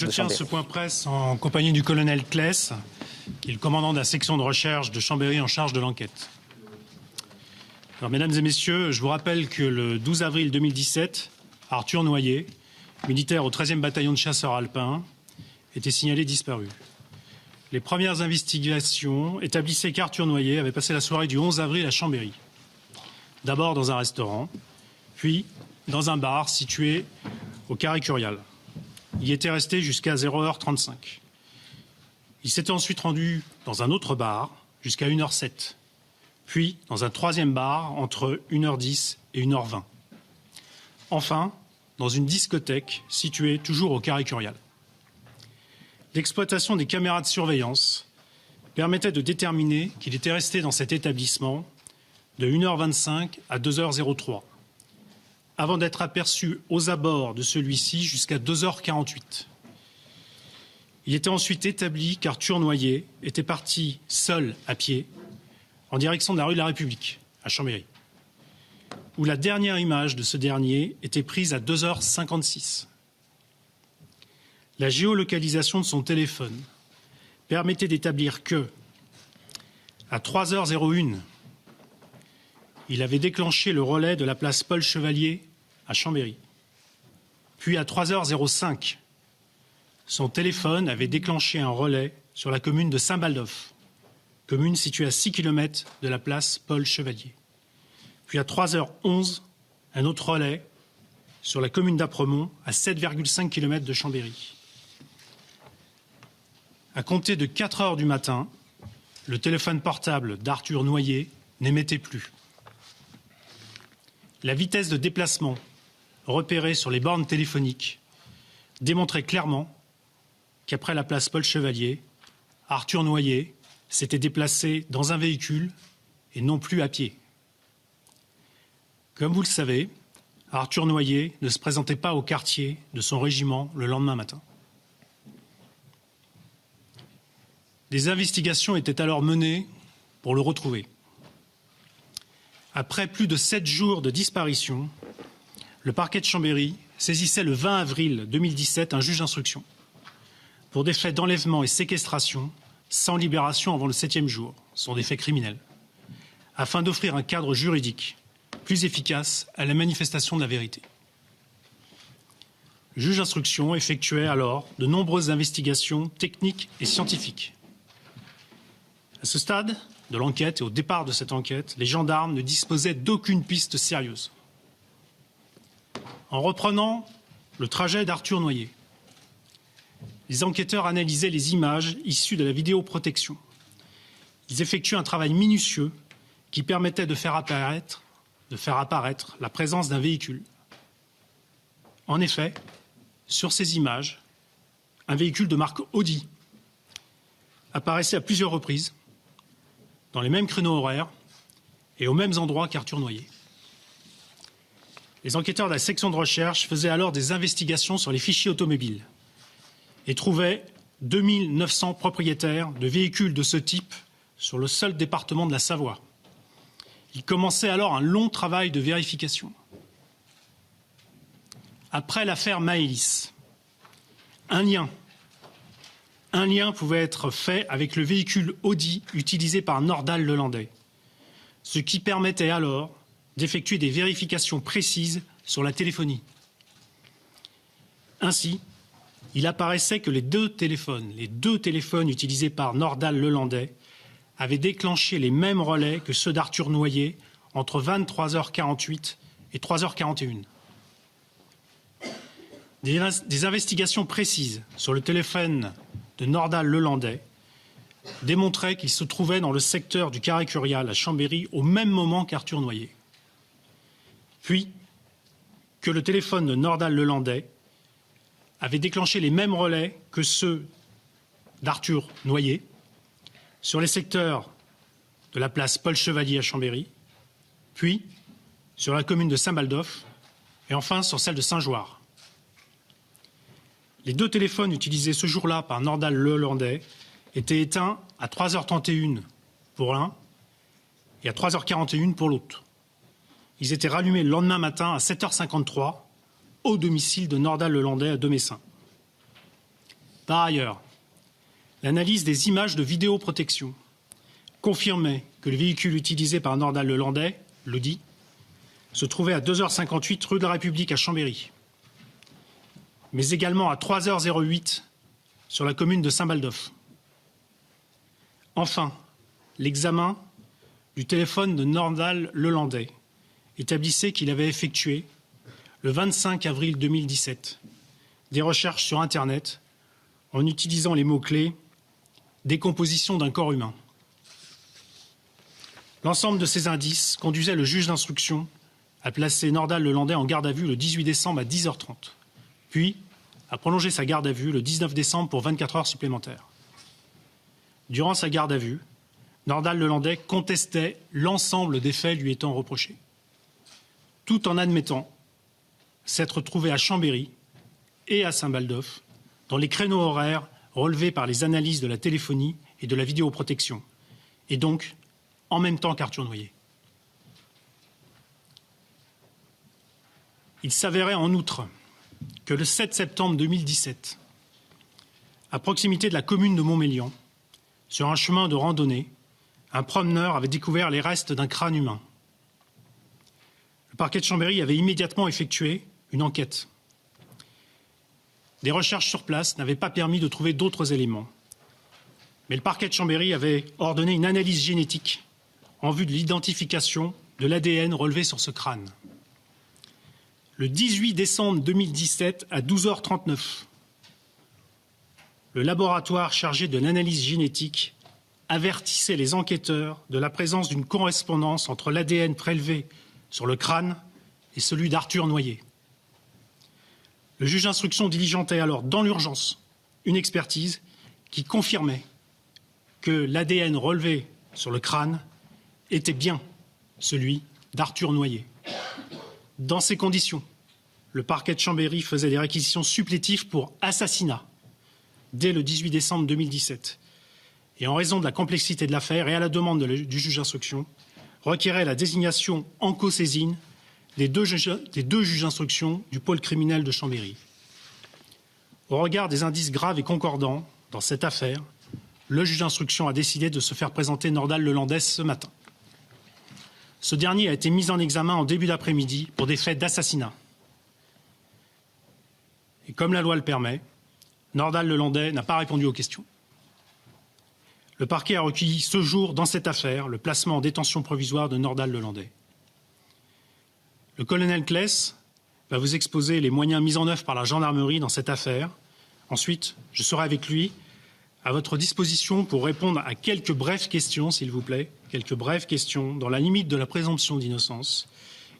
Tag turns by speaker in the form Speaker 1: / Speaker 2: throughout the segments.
Speaker 1: Je tiens ce point presse en compagnie du colonel Claes, qui est le commandant de la section de recherche de Chambéry en charge de l'enquête. Alors, mesdames et messieurs, je vous rappelle que le 12 avril 2017, Arthur Noyer, militaire au 13e bataillon de chasseurs alpins, était signalé disparu. Les premières investigations établissaient qu'Arthur Noyer avait passé la soirée du 11 avril à Chambéry. D'abord dans un restaurant, puis dans un bar situé au Carré Curial. Il y était resté jusqu'à 0h35. Il s'était ensuite rendu dans un autre bar jusqu'à 1h07, puis dans un troisième bar entre 1h10 et 1h20. Enfin, dans une discothèque située toujours au Carré Curial. L'exploitation des caméras de surveillance permettait de déterminer qu'il était resté dans cet établissement de 1h25 à 2h03, avant d'être aperçu aux abords de celui-ci jusqu'à 2h48. Il était ensuite établi qu'Arthur Noyer était parti seul à pied en direction de la rue de la République, à Chambéry, où la dernière image de ce dernier était prise à 2h56. La géolocalisation de son téléphone permettait d'établir que, à 3h01, il avait déclenché le relais de la place Paul Chevalier à Chambéry. Puis à 3h05, son téléphone avait déclenché un relais sur la commune de Saint-Baldoff, commune située à 6 km de la place Paul Chevalier. Puis à 3h11, un autre relais sur la commune d'Apremont, à 7,5 km de Chambéry. À compter de 4 heures du matin, le téléphone portable d'Arthur Noyer n'émettait plus. La vitesse de déplacement repérée sur les bornes téléphoniques démontrait clairement qu'après la place Paul Chevalier, Arthur Noyer s'était déplacé dans un véhicule et non plus à pied. Comme vous le savez, Arthur Noyer ne se présentait pas au quartier de son régiment le lendemain matin. Des investigations étaient alors menées pour le retrouver. Après plus de 7 jours de disparition, le parquet de Chambéry saisissait le 20 avril 2017 un juge d'instruction pour des faits d'enlèvement et séquestration sans libération avant le 7e jour. Ce sont des faits criminels, afin d'offrir un cadre juridique plus efficace à la manifestation de la vérité. Le juge d'instruction effectuait alors de nombreuses investigations techniques et scientifiques. À ce stade de l'enquête et au départ de cette enquête, les gendarmes ne disposaient d'aucune piste sérieuse. En reprenant le trajet d'Arthur Noyer, les enquêteurs analysaient les images issues de la vidéoprotection. Ils effectuaient un travail minutieux qui permettait de faire apparaître la présence d'un véhicule. En effet, sur ces images, un véhicule de marque Audi apparaissait à plusieurs reprises, dans les mêmes créneaux horaires et aux mêmes endroits qu'Arthur Noyer. Les enquêteurs de la section de recherche faisaient alors des investigations sur les fichiers automobiles et trouvaient 2900 propriétaires de véhicules de ce type sur le seul département de la Savoie. Il commençait alors un long travail de vérification. Après l'affaire Maëlys, un lien pouvait être fait avec le véhicule Audi utilisé par Nordal Lelandais, ce qui permettait alors d'effectuer des vérifications précises sur la téléphonie. Ainsi, il apparaissait que les deux téléphones utilisés par Nordal Lelandais avaient déclenché les mêmes relais que ceux d'Arthur Noyer entre 23h48 et 3h41. Des investigations précises sur le téléphone de Nordal Lelandais démontraient qu'il se trouvait dans le secteur du Carré Curial à Chambéry au même moment qu'Arthur Noyer. Puis, que le téléphone de Nordal Lelandais avait déclenché les mêmes relais que ceux d'Arthur Noyer sur les secteurs de la place Paul Chevalier à Chambéry, puis sur la commune de Saint-Baldoff et enfin sur celle de Saint-Joire. Les deux téléphones utilisés ce jour-là par Nordal Lelandais étaient éteints à 3h31 pour l'un et à 3h41 pour l'autre. Ils étaient rallumés le lendemain matin à 7h53 au domicile de Nordal Lelandais à Domessin. Par ailleurs, l'analyse des images de vidéoprotection confirmait que le véhicule utilisé par Nordal Lelandais, l'Audi, se trouvait à 2h58 rue de la République à Chambéry, mais également à 3h08 sur la commune de Saint-Baldoff. Enfin, l'examen du téléphone de Nordal Lelandais établissait qu'il avait effectué, le 25 avril 2017, des recherches sur Internet en utilisant les mots-clés « décomposition d'un corps humain ». L'ensemble de ces indices conduisait le juge d'instruction à placer Nordal Lelandais en garde à vue le 18 décembre à 10h30, puis à prolonger sa garde à vue le 19 décembre pour 24 heures supplémentaires. Durant sa garde à vue, Nordal Lelandais contestait l'ensemble des faits lui étant reprochés, tout en admettant s'être trouvé à Chambéry et à Saint-Baldoff dans les créneaux horaires relevés par les analyses de la téléphonie et de la vidéoprotection, et donc en même temps qu'Arthur Noyer. Il s'avérait en outre que le 7 septembre 2017, à proximité de la commune de Montmélian, sur un chemin de randonnée, un promeneur avait découvert les restes d'un crâne humain. Le parquet de Chambéry avait immédiatement effectué une enquête. Des recherches sur place n'avaient pas permis de trouver d'autres éléments. Mais le parquet de Chambéry avait ordonné une analyse génétique en vue de l'identification de l'ADN relevé sur ce crâne. Le 18 décembre 2017, à 12h39, le laboratoire chargé de l'analyse génétique avertissait les enquêteurs de la présence d'une correspondance entre l'ADN prélevé sur le crâne et celui d'Arthur Noyer. Le juge d'instruction diligentait alors dans l'urgence une expertise qui confirmait que l'ADN relevé sur le crâne était bien celui d'Arthur Noyer. Dans ces conditions, le parquet de Chambéry faisait des réquisitions supplétives pour assassinat dès le 18 décembre 2017. Et en raison de la complexité de l'affaire et à la demande du juge d'instruction, requérait la désignation en co-saisine des deux juges d'instruction du pôle criminel de Chambéry. Au regard des indices graves et concordants dans cette affaire, le juge d'instruction a décidé de se faire présenter Nordal Lelandais ce matin. Ce dernier a été mis en examen en début d'après-midi pour des faits d'assassinat. Et comme la loi le permet, Nordal Lelandais n'a pas répondu aux questions. Le parquet a recueilli ce jour, dans cette affaire, le placement en détention provisoire de Nordal Lelandais. Le colonel Kless va vous exposer les moyens mis en œuvre par la gendarmerie dans cette affaire. Ensuite, je serai avec lui à votre disposition pour répondre à quelques brèves questions, s'il vous plaît, quelques brèves questions dans la limite de la présomption d'innocence,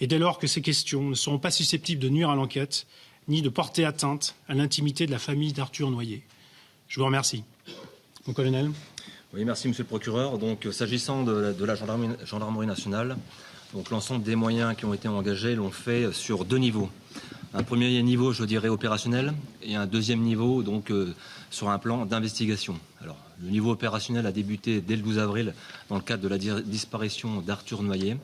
Speaker 1: et dès lors que ces questions ne seront pas susceptibles de nuire à l'enquête, ni de porter atteinte à l'intimité de la famille d'Arthur Noyer. Je vous remercie. Mon colonel.
Speaker 2: Oui, merci, monsieur le procureur. Donc, s'agissant de la gendarmerie nationale, donc l'ensemble des moyens qui ont été engagés l'ont fait sur deux niveaux. Un premier niveau, je dirais, opérationnel, et un deuxième niveau, donc, sur un plan d'investigation. Alors, le niveau opérationnel a débuté dès le 12 avril dans le cadre de la disparition d'Arthur Noyer,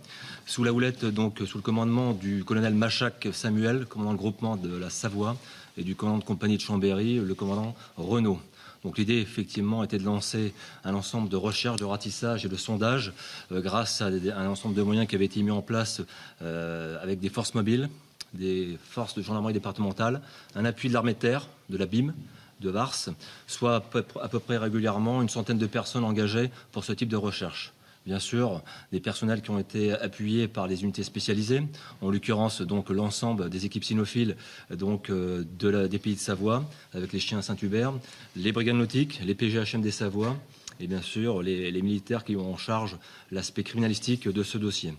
Speaker 2: sous la houlette, donc, sous le commandement du colonel Machac Samuel, commandant le groupement de la Savoie, et du commandant de compagnie de Chambéry, le commandant Renaud. Donc l'idée, effectivement, était de lancer un ensemble de recherches, de ratissage et de sondage grâce à un ensemble de moyens qui avaient été mis en place avec des forces mobiles, des forces de gendarmerie départementale, un appui de l'armée de terre, de la BIM, de Vars, soit à peu près régulièrement une centaine de personnes engagées pour ce type de recherche. Bien sûr, des personnels qui ont été appuyés par les unités spécialisées, en l'occurrence donc l'ensemble des équipes cynophiles donc, des pays de Savoie, avec les chiens Saint-Hubert, les brigades nautiques, les PGHM des Savoies, et bien sûr les militaires qui ont en charge l'aspect criminalistique de ce dossier.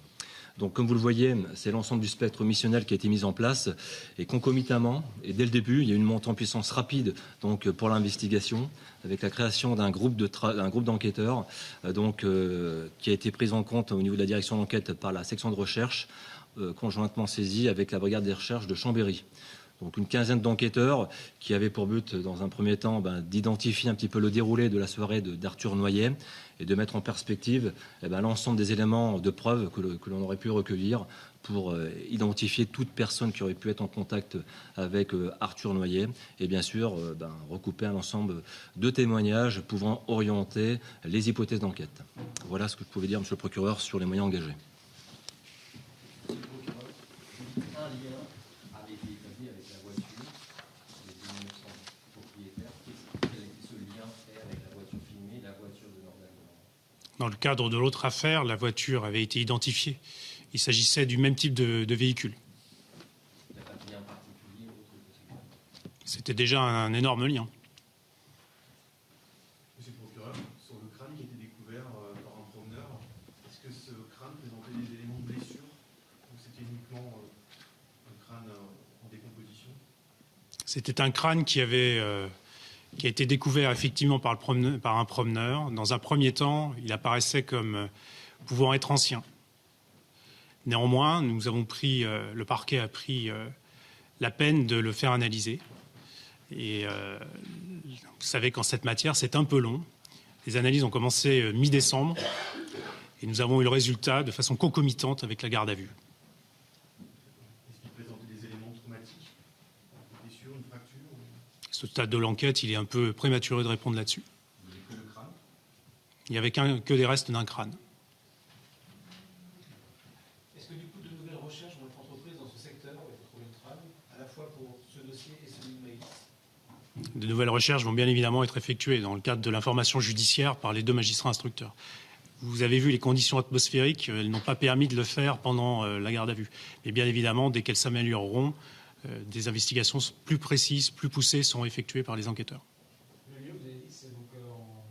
Speaker 2: Donc, comme vous le voyez, c'est l'ensemble du spectre missionnel qui a été mis en place et concomitamment, et dès le début, il y a eu une montée en puissance rapide donc, pour l'investigation avec la création d'un groupe d'enquêteurs qui a été pris en compte au niveau de la direction d'enquête par la section de recherche conjointement saisie avec la brigade des recherches de Chambéry. Donc une quinzaine d'enquêteurs qui avaient pour but, dans un premier temps, d'identifier un petit peu le déroulé de la soirée d'Arthur Noyer et de mettre en perspective l'ensemble des éléments de preuve que l'on aurait pu recueillir pour identifier toute personne qui aurait pu être en contact avec Arthur Noyer et bien sûr recouper un ensemble de témoignages pouvant orienter les hypothèses d'enquête. Voilà ce que je pouvais dire, monsieur le procureur, sur les moyens engagés.
Speaker 1: Dans le cadre de l'autre affaire, la voiture avait été identifiée. Il s'agissait du même type de véhicule. C'était déjà un énorme lien.
Speaker 3: Monsieur le procureur, sur le crâne qui a été découvert par un promeneur, est-ce que ce crâne présentait des éléments de blessure ou c'était uniquement un crâne en décomposition?
Speaker 1: C'était un crâne qui a été découvert effectivement par un promeneur. Dans un premier temps, il apparaissait comme pouvant être ancien. Néanmoins, le parquet a pris la peine de le faire analyser. Et vous savez qu'en cette matière, c'est un peu long. Les analyses ont commencé mi-décembre et nous avons eu le résultat de façon concomitante avec la garde à vue.
Speaker 3: Est-ce qu'il présentait des éléments traumatiques, une blessure, une fracture
Speaker 1: À ce stade de l'enquête, il est un peu prématuré de répondre là-dessus.
Speaker 3: Vous n'avez que le crâne?
Speaker 1: Il n'y avait que des restes d'un crâne.
Speaker 4: Est-ce que du coup de nouvelles recherches vont être entreprises dans ce secteur pour trouver le crâne, à la fois pour ce dossier et celui de Maïs?
Speaker 1: De nouvelles recherches vont bien évidemment être effectuées dans le cadre de l'information judiciaire par les 2 magistrats instructeurs. Vous avez vu les conditions atmosphériques, elles n'ont pas permis de le faire pendant la garde à vue. Mais bien évidemment, dès qu'elles s'amélioreront, des investigations plus précises, plus poussées seront effectuées par les enquêteurs.
Speaker 4: Le lieu, vous avez dit, c'est donc en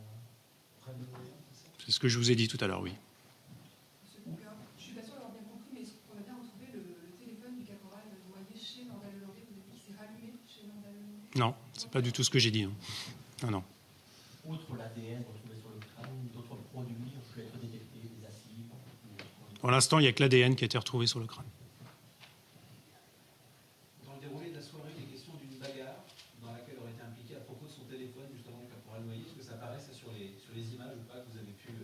Speaker 4: près de Noyer, c'est ça?
Speaker 1: C'est ce que je vous ai dit tout à l'heure, oui.
Speaker 5: Monsieur le procureur, je suis pas sûre d'avoir bien compris, mais est-ce qu'on a bien retrouvé le téléphone du caporal Noyer chez Nordal-Lelandais? Vous avez dit qu'il s'est rallumé chez Nordal-Lelandais?
Speaker 1: Non, c'est pas du tout ce que j'ai dit. Non.
Speaker 6: Outre l'ADN retrouvé sur le crâne, d'autres produits ont pu être détectés, des acides.
Speaker 1: Pour l'instant, il n'y a que l'ADN qui a été retrouvé sur le crâne.
Speaker 4: Dans le déroulé de la soirée, il est question d'une bagarre dans laquelle aurait été impliqué à propos de son téléphone, justement, du caporal Noyer. Est-ce que ça apparaît ça, sur les images ou pas que vous avez pu,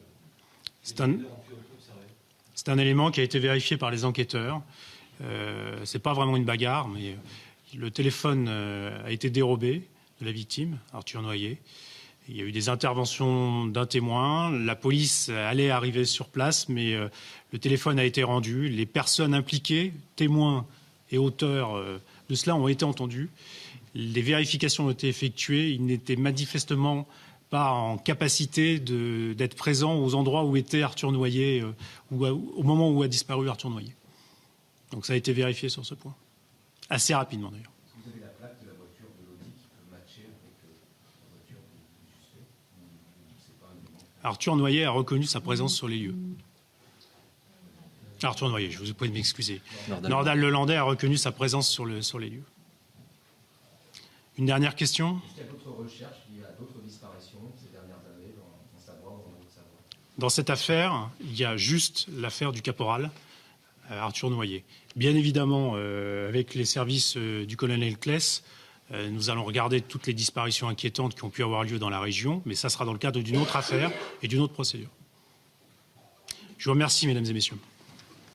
Speaker 4: observer?
Speaker 1: C'est un élément qui a été vérifié par les enquêteurs. C'est pas vraiment une bagarre, mais le téléphone a été dérobé de la victime, Arthur Noyer. Il y a eu des interventions d'un témoin. La police allait arriver sur place, mais le téléphone a été rendu. Les personnes impliquées, témoins et auteurs de cela, ont été entendues. Les vérifications ont été effectuées. Ils n'étaient manifestement pas en capacité d'être présents aux endroits où était Arthur Noyer, au moment où a disparu Arthur Noyer. Donc ça a été vérifié sur ce point. Assez rapidement d'ailleurs.
Speaker 6: Est-ce que vous avez la plaque de la voiture de l'Audi qui peut matcher avec la voiture du suspect? C'est pas un élément.
Speaker 1: Arthur Noyer a reconnu sa présence sur les lieux. Arthur Noyer, je vous prie de m'excuser. Nordal-Lelandais a reconnu sa présence sur les lieux. Une dernière question?
Speaker 6: Est-ce qu'il y a d'autres recherches liées à d'autres disparitions ces dernières années dans Savoie ou dans le Haut-Savoie?
Speaker 1: Dans cette affaire, il y a juste l'affaire du caporal Arthur Noyer. Bien évidemment, avec les services du colonel Kless, nous allons regarder toutes les disparitions inquiétantes qui ont pu avoir lieu dans la région, mais ça sera dans le cadre d'une autre affaire et d'une autre procédure. Je vous remercie, mesdames et messieurs.